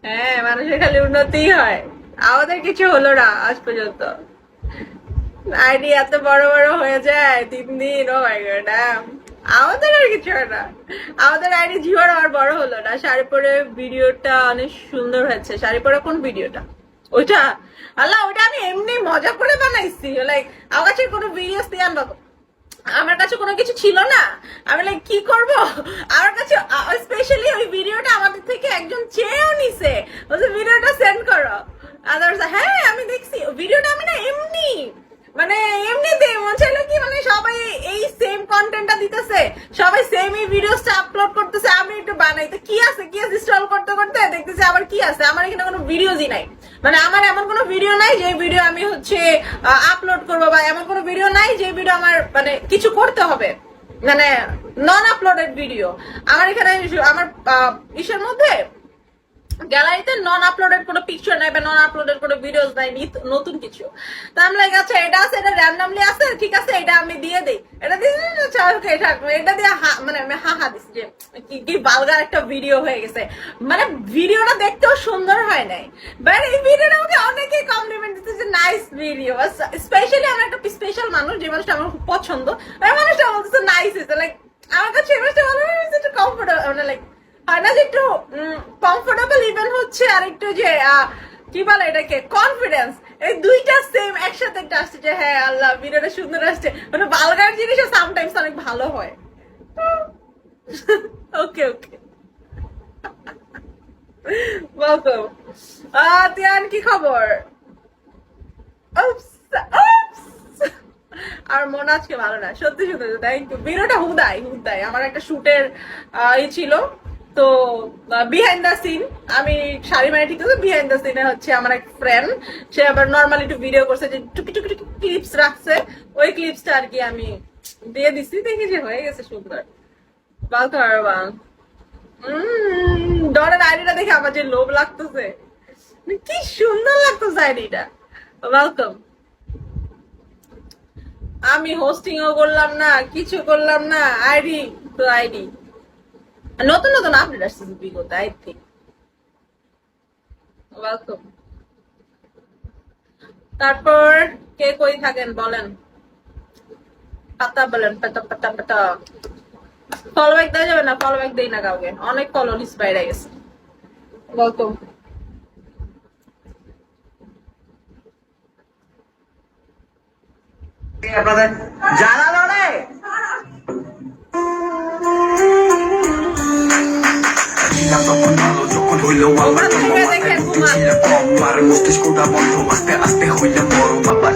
হ্যাঁ, মানুষের খালি উন্নতি হয়, আমাদের কিছু হলো না আজ পর্যন্ত। আইডি এত বড় বড় হয়ে যায় 3 দিন, ও মাই গড। আমাদের আর কিছু হয় না, আমাদের আইডি জীবন আর বড় হলো না। শাড়ি পরে ভিডিওটা অনেক সুন্দর হয়েছে। শাড়ি পরে কোন ভিডিওটা? ওইটা? আল্লাহ, ওইটা আমি এমনি মজা করে বানাইছি। লাইক আমার কাছে কোনো ভিডিও আমার কাছে কোনো কিছু ছিল না, আমি লাইক কি করব। আমার কাছে স্পেশালি ওই ভিডিওটা আমাদের থেকে একজন চেয়েও নিছে, বলছে ভিডিওটা সেন্ড করো। হ্যাঁ আমি দেখছি ভিডিওটা। আমি না এমনি মানে এমনিতে মন চাইলো কি, মানে সবাই এই সেম কন্টেন্টটা দিতেছে, সবাই সেম এই ভিডিওসটা আপলোড করতেছে, আমি একটু বানাই। তো কি আছে স্ক্রল করতে করতে দেখতেছি আবার কি আছে, আমার এখানে কোনো ভিডিওজই নাই। মানে আমার এমন কোনো ভিডিও নাই যে ভিডিও আমি হচ্ছে আপলোড করবো, বা এমন কোনো ভিডিও নাই যে ভিডিও আমার মানে কিছু করতে হবে, মানে নন আপলোডেড ভিডিও। আমার এখানে আমার ইসের মধ্যে গ্যালারিতে নন আপলোডেড কোনো পিকচার নাই, বা নন আপলোডেড কোনো ভিডিওস নাই নতুন কিছু। তো আমি লাইক আচ্ছা এটা আছে, এটা র্যান্ডমলি আছে, ঠিক আছে এটা আমি দিয়ে দেই। এটা দিয়ে এটা দিয়ে মানে আমি হা দিচ্ছি যে কি বালগার একটা ভিডিও হয়ে গেছে। মানে ভিডিওটা দেখতেও সুন্দর হয় নাই, বাট এই ভিডিওটা আমাকে অনেকেই কমপ্লিমেন্ট দিচ্ছে যে নাইস ভিডিও। স্পেশালি আমার একটা স্পেশাল মানুষ, যে মানুষটা আমার খুব পছন্দ, ওই মানুষটা বলতেছে নাইস হয়েছে। লাইক আমার কাছে এই মানুষটা ভালো হয়েছে, একটু কমফোর্টেবল, মানে লাইক হয় না যে একটু কমফোর্টেবল, ইভেন হচ্ছে আর একটু যে কি বলে এটাকে কনফিডেন্স, এই দুইটা সেম একসাথে একটা আসছে যে হ্যাঁ আল্লাহ ভিডিওটা সুন্দর আসছে। মানে বালগার জিনিসও সামটাইমস অনেক ভালো হয়। ওকে ওকে, ওয়েলকাম। তিয়ান কি খবর? আর মন আজকে ভালো না, সত্যি সত্যি। Thank you. ভিডিওটা হুদাই আমার একটা শুটের ছিল, তো বিহাইন্ড দ্য সিন আমি শাড়ি মানে ঠিক আছে, বিহাইন্ড দ্য সিনে হচ্ছে আমার এক ফ্রেন্ড, সে আবার নর্মালি একটু ভিডিও করছে, যে টুকি টুকি টুকি ক্লিপস রাখছে, ওই ক্লিপসটা আর কি আমি দিয়ে দিছি, দেখি যে হয়ে গেছে সুন্দর। ডরের আইডিটা দেখে আমার যে লোভ লাগতেছে, কি সুন্দর লাগতেছে আইডিটা। ওয়েলকাম। আমি হোস্টিং ও করলাম না, কিছু করলাম না, আইডি তো আইডি নতুন নতুন আপডেট আসছে বিগত, আই থিঙ্ক। ওয়েলকাম। তারপর কে কই থাকেন বলেন, পাতা বলেন, পাতা পাতা পাতা। ফলো ব্যাক দেওয়া যাবে না? ফলো ব্যাক দেই না কাউকে, অনেক ফলো লিস্ট বাইরে গেছে। ওয়েলকাম। আপনাদের জানালো রে যখন হইল মস্তিষ্কটা বন্ধ, আস্তে আস্তে হইলে বড় বাবা।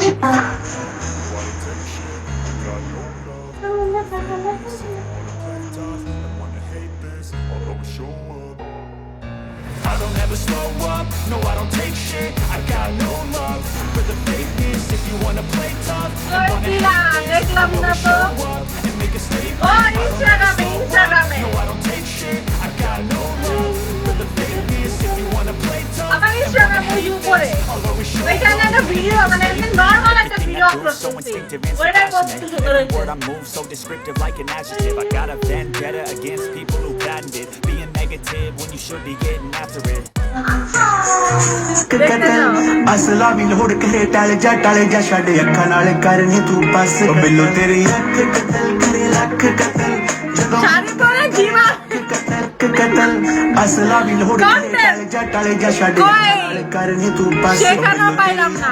I don't ever slow up, no I don't take shit. I got no love for the fakeness. If you wanna play tough and wanna hate this, I'm gonna show up and make a statement. I don't ever slow up, no I don't take shit. I got no love for the fakeness. If you wanna play tough and wanna hate this, I'll always show up. So instinctive and so passionate. Every word I move so descriptive like an adjective. I got a vendetta against people who patented being negative when you should be getting after it. असला भी लोड़ के टाले जा छड़े अखा नाल करनी तू पास बिल्लो तेरी अख कतल करे लख कतल कतल असला भी लोड़ के टाले जा छड़े नाल करनी तू पास সেখানেও পাইলাম না।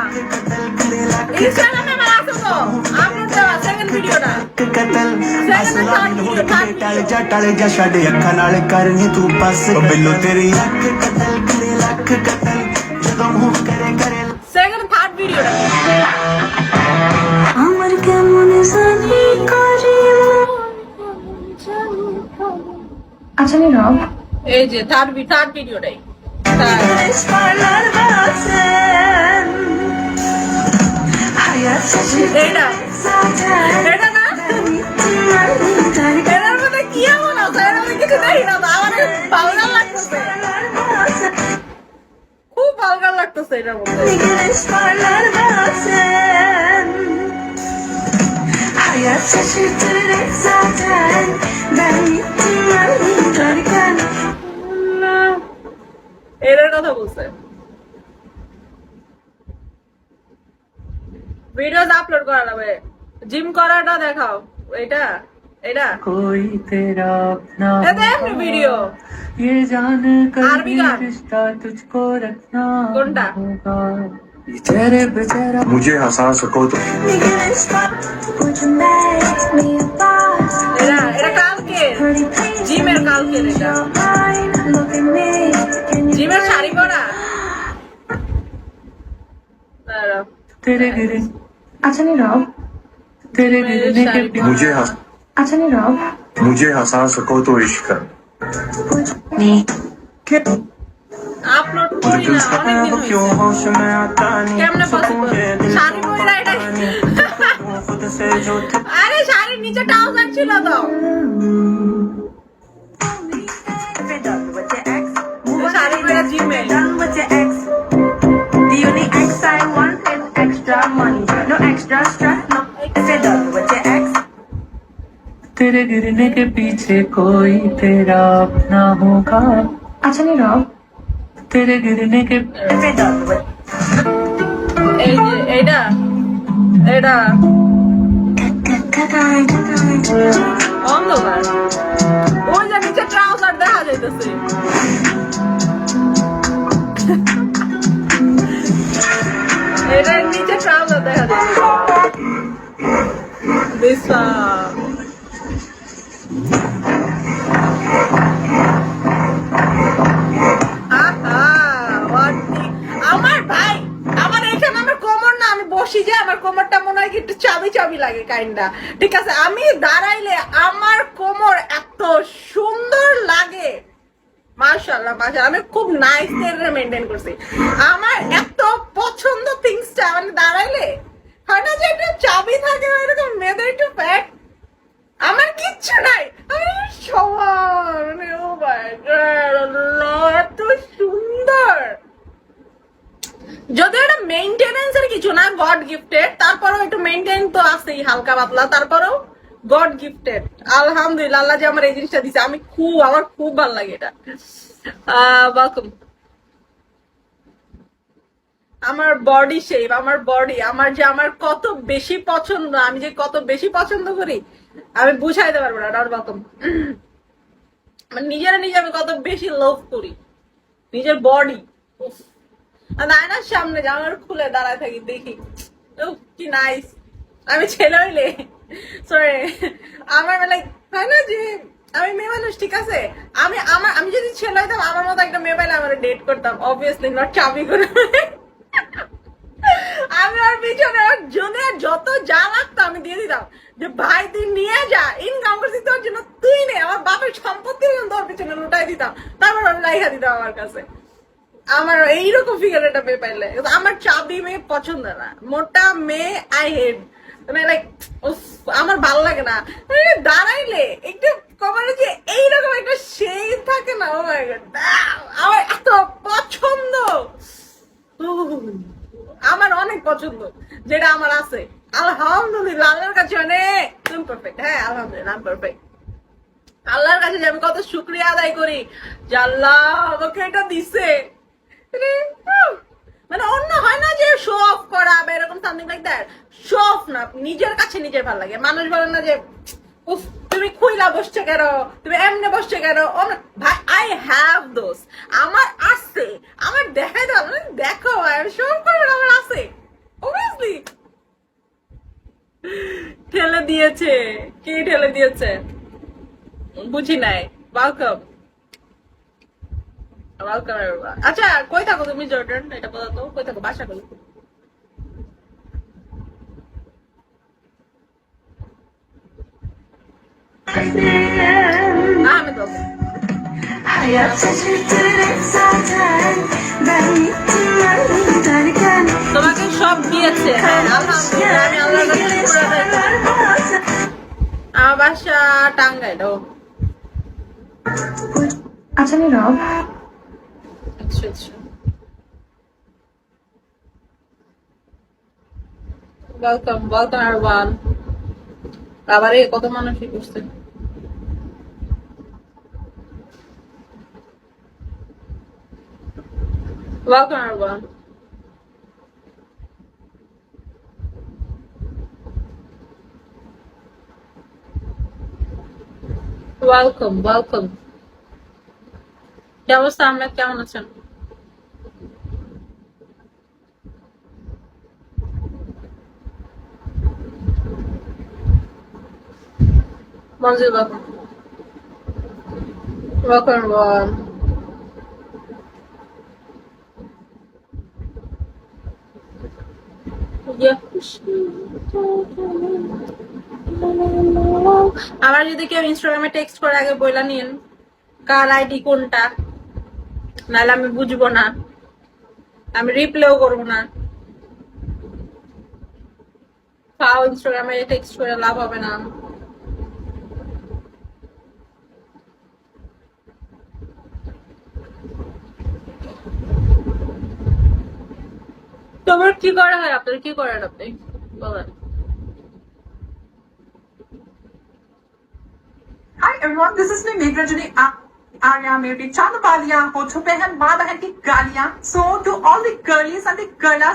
ইনস্টাগ্রামে আমার আছে তো, আপলোড দেওয়া সেকেন্ড ভিডিওটা। कतल असला भी लोड़ के टाले जा छड़े अखा नाल करनी तू पास बिल्लो तेरी अख कतल करे लख कतल जदों मुंह करे करे সেকেন্ড থার্ড ভিডিওটা। আমার কেমন জানি করে আচ্ছা নীরব, এই যে থার্ড ভিডিওটাই। পার্লার বাসেন হায়াত এইটা এটা না, এটার মধ্যে কি এমন আছে? এর মধ্যে কিছু দেখি না, আমার ভালগার লাগতেছে, খুব ভালগার লাগতেছে এটার মধ্যে। Hayat şaşırtır zaten. Ben gittim derken. এটার কথা বলছে ভিডিওস আপলোড করা যাবে জিম করাটা দেখাও এটা এটা कोई तेरा अपना এটা এমনি ভিডিও ये जान कर आरबी गान। रिश्ता तुझको रखना কোনটা होगा ये चेहरे पे चेहरा मुझे हंसा सको तो Bir güneş battı ucunda me apart. এটা এটা কালকে Pretty please জিমের কালকে এটা your mind. Look at me. Can you জিমের শাড়ি পরা দাঁড়াও। तेरे गिरने আচ্ছা নীরব तेरे मेरे गिरने के शायद- मुझे আচ্ছা নীরব हंसा सको तो इश्क कर আপলোড করি না অনেকদিন হয়েছে होश में आता কেমনে পসিবল শাড়ি পরা এটা खुद से जो আরে শাড়ির নিচে ট্রাউজার ছিল তো Fed up with your ex. Sari পরা জিমে Done with your ex. The only ex I want is extra money. No extra stress, no. Fed up with your ex. तेरे गिरने के पीछे कोई तेरा अपना होगा আচ্ছা নীরব तेरे गिरने के Fed up with. এই যে এটা এটা অন্ধকার ওই যে নিচে ট্রাউজার দেখা যাইতেছে এটার নিচে ট্রাউজার দেখা যাচ্ছে বিশ্রাম আহা, what the- আমার ভাই আমার এখানে আমার কোমর না আমি বসি যে আমার কোমরটা মনে হয় কি একটু চাবি চাবি লাগে কাইন্ডা ঠিক আছে আমি দাঁড়াইলে আমার কোমর এত সুন্দর লাগে মাশাআল্লাহ মাশাআল্লাহ আমি খুব নাইস মেনটেন করছি আমার এত পছন্দ থিংসটা মানে দাঁড়াইলে হয় না যে একটা চাবি থাকে এরকম মেয়েদের একটু প্যাক আমার কিচ্ছু নাই আমি সবার মানে ও মাই গড এত সুন্দর যদি এটা মেইনটেনেন্স এর কিছু না গড গিফটেড তারপরেও একটু মেইনটেইন তো আছেই হালকা পাতলা তারপরেও গড গিফটেড আলহামদুলিল্লাহ আল্লাহ যে আমার এই জিনিসটা দিছে আমি আমার খুব ভালো লাগে এটা ওয়েলকাম আমার বডি শেপ আমার বডি আমার কত বেশি পছন্দ আমি যে কত বেশি পছন্দ করি আমি বুঝাইতে পারবো না ওরকম মানে নিজে আমি কত বেশি লাভ করি নিজের বডি আয়নার সামনে জামার খুলে দাঁড়ায় থাকি দেখি কি নাইস আমি ছেলে হইলে সরি আমার লাইক হয় না যে আমি মেয়ে মানুষ ঠিক আছে আমি যদি ছেলে হইতাম আমার মতো একটা মেয়ে পাইলে আমার ডেট করতাম অবভিয়াসলি নট চাবি করে আমি ওর পিছনে ওর জন্য যত যা লাগতো আমি দিয়ে দিতাম যে ভাই তুই নিয়ে যা ইনকাম করছি তোর জন্য তুই নে আমার বাপের সম্পত্তি তোর পিছনে লুটাই দিতাম তারপর ওর লাইখা দিতাম আমার কাছে আমার এইরকম ফিগার একটা মেয়ে পাইলে আমার চাবি মেয়ে পছন্দ না মোটা মেয়ে আই হেড মানে লাইক আমার ভালো লাগে না দাঁড়াইলে একটু কমারে যে এইরকম একটা সেই থাকে না ও মাই গড আমার এত পছন্দ আমার অনেক পছন্দ যেটা আমার আছে আলহামদুলিল্লাহ আল্লাহর কাছে অনেক তুমি পারফেক্ট হ্যাঁ আলহামদুলিল্লাহ আমি পারফেক্ট আল্লাহর কাছে যে আমি কত শুকরিয়া আদায় করি যে আল্লাহ আমাকে এটা দিছে মানে অন্য হয় না যে শো অফ করা বা এরকম something like that show off না নিজের কাছে নিজের ভালো লাগে মানুষ বলে না যে উফ তুমি খুইলা বসছে কেন তুমি এমনি বসছে কেন ভাই আই হ্যাভ দোস আমার আছে আমার দেখাই দাও দেখো শো অফ করে আমার আছে অবভিয়াসলি ঠেলে দিয়েছে কে ঠেলে দিয়েছে বুঝি নাই ওয়েলকাম ওয়েলকাম এভরিওয়ান আচ্ছা কই থাকো তুমি জর্ডান এটা বলো তো কই থাকো বাসা কই আমি তো Hayat şaşırtır zaten. Ben gittim derken. তোমাকে সব দিয়েছে হ্যাঁ আলহামদুলিল্লাহ আমি আল্লাহর কাছে শুকর আদায় করি আমার বাসা টাঙ্গাইল আচ্ছা নীরব আচ্ছা আচ্ছা ওয়েলকাম এভরিওয়ান আবার কত মানুষই করছে। Welcome everyone. Welcome. কি অবস্থা আহমেদ, কেমন আছেন? মঞ্জুর welcome everyone. আমার যদি কেউ ইনস্টাগ্রামে টেক্সট করে আগে বইলা নিন কার আইডি কোনটা, নাহলে আমি বুঝবো না, আমি রিপ্লেও করবো না। ফাও ইনস্টাগ্রামে টেক্সট করে লাভ হবে না। তোমার কি করা হয়, আপনার কি করেন আপনি বলেন? Hi everyone, this is me Meghrajani Arya Murti. Chand Balia, Hocho Behan, Ma Behan ki Galiyan. So to all the girlies and the girlas